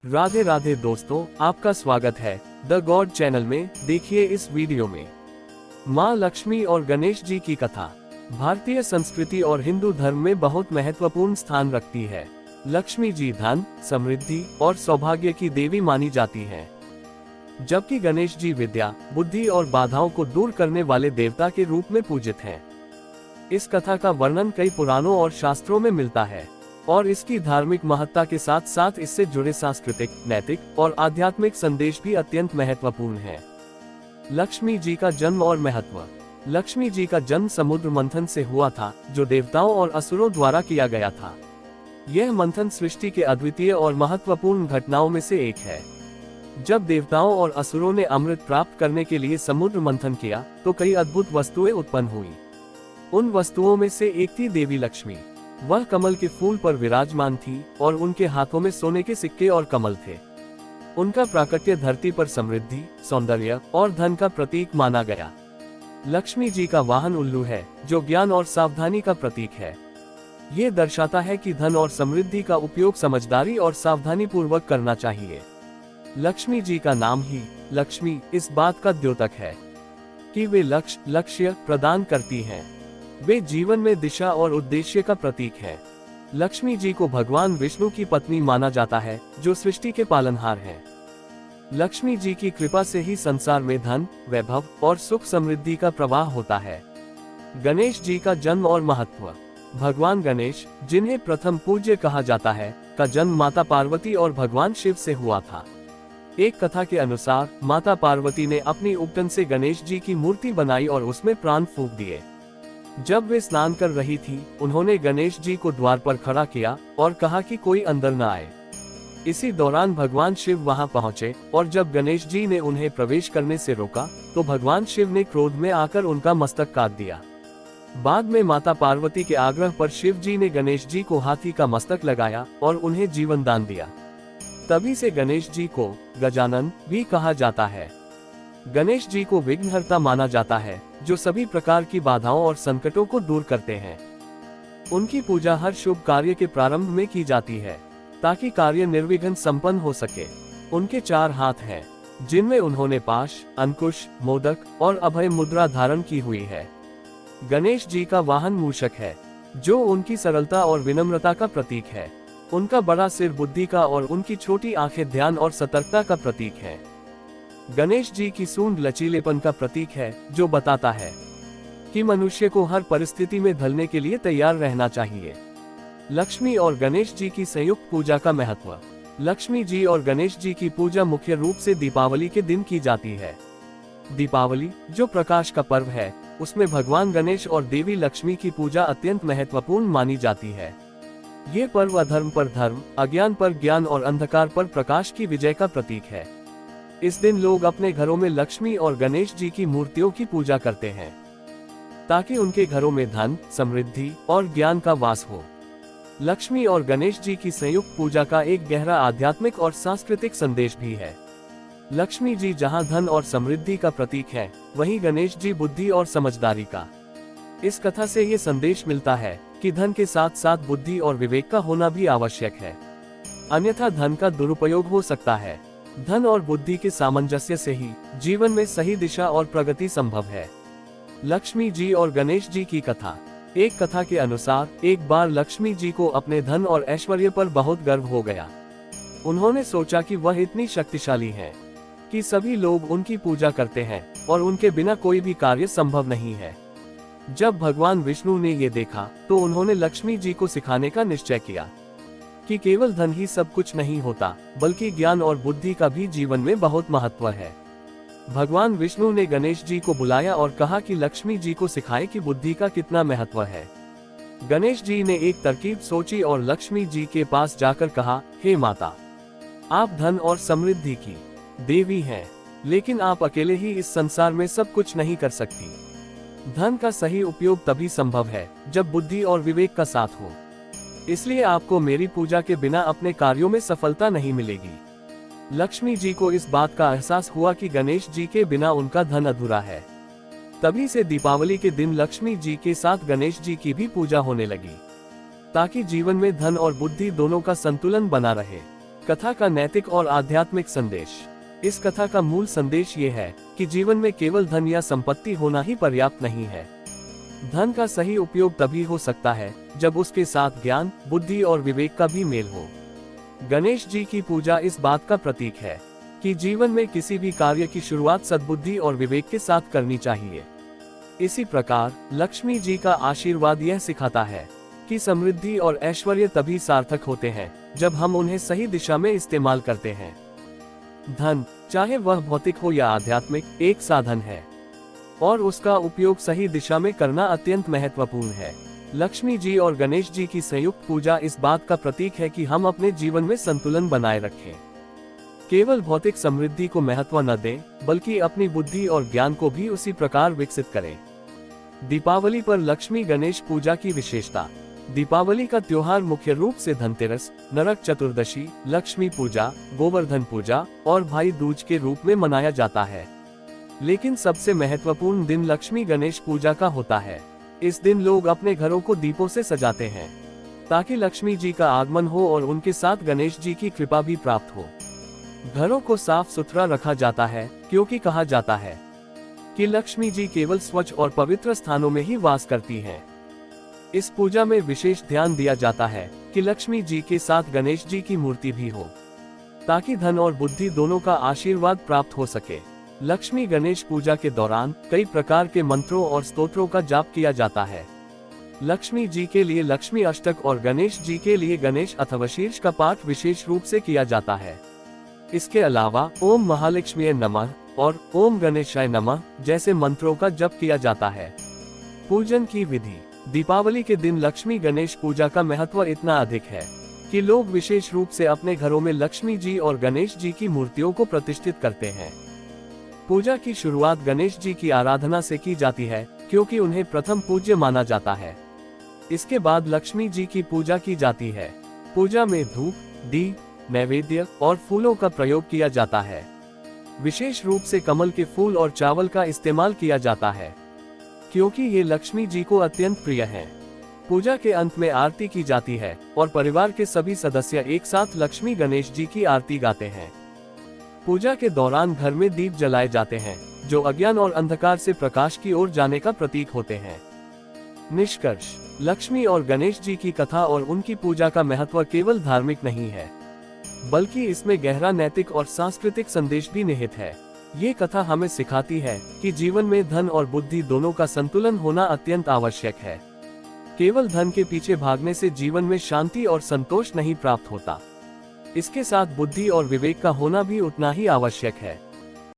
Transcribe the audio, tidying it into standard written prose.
राधे राधे दोस्तों, आपका स्वागत है द गॉड चैनल में। देखिए इस वीडियो में माँ लक्ष्मी और गणेश जी की कथा भारतीय संस्कृति और हिंदू धर्म में बहुत महत्वपूर्ण स्थान रखती है। लक्ष्मी जी धन, समृद्धि और सौभाग्य की देवी मानी जाती हैं, जबकि गणेश जी विद्या, बुद्धि और बाधाओं को दूर करने वाले देवता के रूप में पूजित हैं। इस कथा का वर्णन कई पुराणों और शास्त्रों में मिलता है और इसकी धार्मिक महत्ता के साथ साथ इससे जुड़े सांस्कृतिक, नैतिक और आध्यात्मिक संदेश भी अत्यंत महत्वपूर्ण है। लक्ष्मी जी का जन्म और महत्व। लक्ष्मी जी का जन्म समुद्र मंथन से हुआ था, जो देवताओं और असुरों द्वारा किया गया था। यह मंथन सृष्टि के अद्वितीय और महत्वपूर्ण घटनाओं में से एक है। जब देवताओं और असुरों ने अमृत प्राप्त करने के लिए समुद्र मंथन किया, तो कई अद्भुत वस्तुएं उत्पन्न हुई। उन वस्तुओं में से एक थी देवी लक्ष्मी। वह कमल के फूल पर विराजमान थी और उनके हाथों में सोने के सिक्के और कमल थे। उनका प्राकट्य धरती पर समृद्धि, सौंदर्य और धन का प्रतीक माना गया। लक्ष्मी जी का वाहन उल्लू है, जो ज्ञान और सावधानी का प्रतीक है। ये दर्शाता है कि धन और समृद्धि का उपयोग समझदारी और सावधानी पूर्वक करना चाहिए। लक्ष्मी जी का नाम ही लक्ष्मी इस बात का द्योतक है कि वे लक्ष्य प्रदान करती हैं। वे जीवन में दिशा और उद्देश्य का प्रतीक है। लक्ष्मी जी को भगवान विष्णु की पत्नी माना जाता है, जो सृष्टि के पालनहार हैं। लक्ष्मी जी की कृपा से ही संसार में धन, वैभव और सुख समृद्धि का प्रवाह होता है। गणेश जी का जन्म और महत्व। भगवान गणेश, जिन्हें प्रथम पूज्य कहा जाता है, का जन्म माता पार्वती और भगवान शिव से हुआ था। एक कथा के अनुसार माता पार्वती ने अपनी उपटन से गणेश जी की मूर्ति बनाई और उसमें प्राण फूंक दिए। जब वे स्नान कर रही थी, उन्होंने गणेश जी को द्वार पर खड़ा किया और कहा कि कोई अंदर न आए। इसी दौरान भगवान शिव वहां पहुंचे और जब गणेश जी ने उन्हें प्रवेश करने से रोका, तो भगवान शिव ने क्रोध में आकर उनका मस्तक काट दिया। बाद में माता पार्वती के आग्रह पर शिव जी ने गणेश जी को हाथी का मस्तक लगाया और उन्हें जीवन दान दिया। तभी से गणेश जी को गजानन भी कहा जाता है। गणेश जी को विघ्नहर्ता माना जाता है, जो सभी प्रकार की बाधाओं और संकटों को दूर करते हैं। उनकी पूजा हर शुभ कार्य के प्रारंभ में की जाती है, ताकि कार्य निर्विघ्न संपन्न हो सके। उनके 4 हाथ हैं, जिनमें उन्होंने पाश, अंकुश, मोदक और अभय मुद्रा धारण की हुई है। गणेश जी का वाहन मूषक है, जो उनकी सरलता और विनम्रता का प्रतीक है। उनका बड़ा सिर बुद्धि का और उनकी छोटी आंखें ध्यान और सतर्कता का प्रतीक है। गणेश जी की सूंड लचीलेपन का प्रतीक है, जो बताता है कि मनुष्य को हर परिस्थिति में ढलने के लिए तैयार रहना चाहिए। लक्ष्मी और गणेश जी की संयुक्त पूजा का महत्व। लक्ष्मी जी और गणेश जी की पूजा मुख्य रूप से दीपावली के दिन की जाती है। दीपावली, जो प्रकाश का पर्व है, उसमें भगवान गणेश और देवी लक्ष्मी की पूजा अत्यंत महत्वपूर्ण मानी जाती है। ये पर्व अधर्म पर धर्म, अज्ञान पर ज्ञान और अंधकार पर प्रकाश की विजय का प्रतीक है। इस दिन लोग अपने घरों में लक्ष्मी और गणेश जी की मूर्तियों की पूजा करते हैं, ताकि उनके घरों में धन, समृद्धि और ज्ञान का वास हो। लक्ष्मी और गणेश जी की संयुक्त पूजा का एक गहरा आध्यात्मिक और सांस्कृतिक संदेश भी है। लक्ष्मी जी जहां धन और समृद्धि का प्रतीक है, वहीं गणेश जी बुद्धि और समझदारी का। इस कथा से ये संदेश मिलता है कि धन के साथ साथ बुद्धि और विवेक का होना भी आवश्यक है, अन्यथा धन का दुरुपयोग हो सकता है। धन और बुद्धि के सामंजस्य से ही जीवन में सही दिशा और प्रगति संभव है। लक्ष्मी जी और गणेश जी की कथा। एक कथा के अनुसार एक बार लक्ष्मी जी को अपने धन और ऐश्वर्य पर बहुत गर्व हो गया। उन्होंने सोचा कि वह इतनी शक्तिशाली हैं कि सभी लोग उनकी पूजा करते हैं और उनके बिना कोई भी कार्य संभव नहीं है। जब भगवान विष्णु ने ये देखा, तो उन्होंने लक्ष्मी जी को सिखाने का निश्चय किया कि केवल धन ही सब कुछ नहीं होता, बल्कि ज्ञान और बुद्धि का भी जीवन में बहुत महत्व है। भगवान विष्णु ने गणेश जी को बुलाया और कहा कि लक्ष्मी जी को सिखाए कि बुद्धि का कितना महत्व है। गणेश जी ने एक तरकीब सोची और लक्ष्मी जी के पास जाकर कहा, हे माता, आप धन और समृद्धि की देवी हैं, लेकिन आप अकेले ही इस संसार में सब कुछ नहीं कर सकती। धन का सही उपयोग तभी संभव है जब बुद्धि और विवेक का साथ हो। इसलिए आपको मेरी पूजा के बिना अपने कार्यों में सफलता नहीं मिलेगी। लक्ष्मी जी को इस बात का एहसास हुआ कि गणेश जी के बिना उनका धन अधूरा है। तभी से दीपावली के दिन लक्ष्मी जी के साथ गणेश जी की भी पूजा होने लगी, ताकि जीवन में धन और बुद्धि दोनों का संतुलन बना रहे। कथा का नैतिक और आध्यात्मिक संदेश। इस कथा का मूल संदेश ये है कि जीवन में केवल धन या संपत्ति होना ही पर्याप्त नहीं है। धन का सही उपयोग तभी हो सकता है जब उसके साथ ज्ञान, बुद्धि और विवेक का भी मेल हो। गणेश जी की पूजा इस बात का प्रतीक है कि जीवन में किसी भी कार्य की शुरुआत सद्बुद्धि और विवेक के साथ करनी चाहिए। इसी प्रकार लक्ष्मी जी का आशीर्वाद यह सिखाता है कि समृद्धि और ऐश्वर्य तभी सार्थक होते हैं जब हम उन्हें सही दिशा में इस्तेमाल करते हैं। धन, चाहे वह भौतिक हो या आध्यात्मिक, एक साधन है और उसका उपयोग सही दिशा में करना अत्यंत महत्वपूर्ण है। लक्ष्मी जी और गणेश जी की संयुक्त पूजा इस बात का प्रतीक है कि हम अपने जीवन में संतुलन बनाए रखें। केवल भौतिक समृद्धि को महत्व न दें, बल्कि अपनी बुद्धि और ज्ञान को भी उसी प्रकार विकसित करें। दीपावली पर लक्ष्मी गणेश पूजा की विशेषता। दीपावली का त्योहार मुख्य रूप से धनतेरस, नरक चतुर्दशी, लक्ष्मी पूजा, गोवर्धन पूजा और भाई दूज के रूप में मनाया जाता है। लेकिन सबसे महत्वपूर्ण दिन लक्ष्मी गणेश पूजा का होता है। इस दिन लोग अपने घरों को दीपों से सजाते हैं ताकि लक्ष्मी जी का आगमन हो और उनके साथ गणेश जी की कृपा भी प्राप्त हो। घरों को साफ सुथरा रखा जाता है क्योंकि कहा जाता है कि लक्ष्मी जी केवल स्वच्छ और पवित्र स्थानों में ही वास करती हैं। इस पूजा में विशेष ध्यान दिया जाता है कि लक्ष्मी जी के साथ गणेश जी की मूर्ति भी हो ताकि धन और बुद्धि दोनों का आशीर्वाद प्राप्त हो सके। लक्ष्मी गणेश पूजा के दौरान कई प्रकार के मंत्रों और स्तोत्रों का जाप किया जाता है। लक्ष्मी जी के लिए लक्ष्मी अष्टक और गणेश जी के लिए गणेश अथवा शीर्ष का पाठ विशेष रूप से किया जाता है। इसके अलावा ओम महालक्ष्मी नमः और ओम गणेशाय नमः जैसे मंत्रों का जप किया जाता है। पूजन की विधि। दीपावली के दिन लक्ष्मी गणेश पूजा का महत्व इतना अधिक है कि लोग विशेष रूप से अपने घरों में लक्ष्मी जी और गणेश जी की मूर्तियों को प्रतिष्ठित करते हैं। पूजा की शुरुआत गणेश जी की आराधना से की जाती है क्योंकि उन्हें प्रथम पूज्य माना जाता है। इसके बाद लक्ष्मी जी की पूजा की जाती है। पूजा में धूप, दीप, नैवेद्य और फूलों का प्रयोग किया जाता है। विशेष रूप से कमल के फूल और चावल का इस्तेमाल किया जाता है क्योंकि ये लक्ष्मी जी को अत्यंत प्रिय हैं। पूजा के अंत में आरती की जाती है और परिवार के सभी सदस्य एक साथ लक्ष्मी गणेश जी की आरती गाते हैं। पूजा के दौरान घर में दीप जलाए जाते हैं जो अज्ञान और अंधकार से प्रकाश की ओर जाने का प्रतीक होते हैं। निष्कर्ष। लक्ष्मी और गणेश जी की कथा और उनकी पूजा का महत्व केवल धार्मिक नहीं है, बल्कि इसमें गहरा नैतिक और सांस्कृतिक संदेश भी निहित है। ये कथा हमें सिखाती है कि जीवन में धन और बुद्धि दोनों का संतुलन होना अत्यंत आवश्यक है। केवल धन के पीछे भागने से जीवन में शांति और संतोष नहीं प्राप्त होता। इसके साथ बुद्धि और विवेक का होना भी उतना ही आवश्यक है।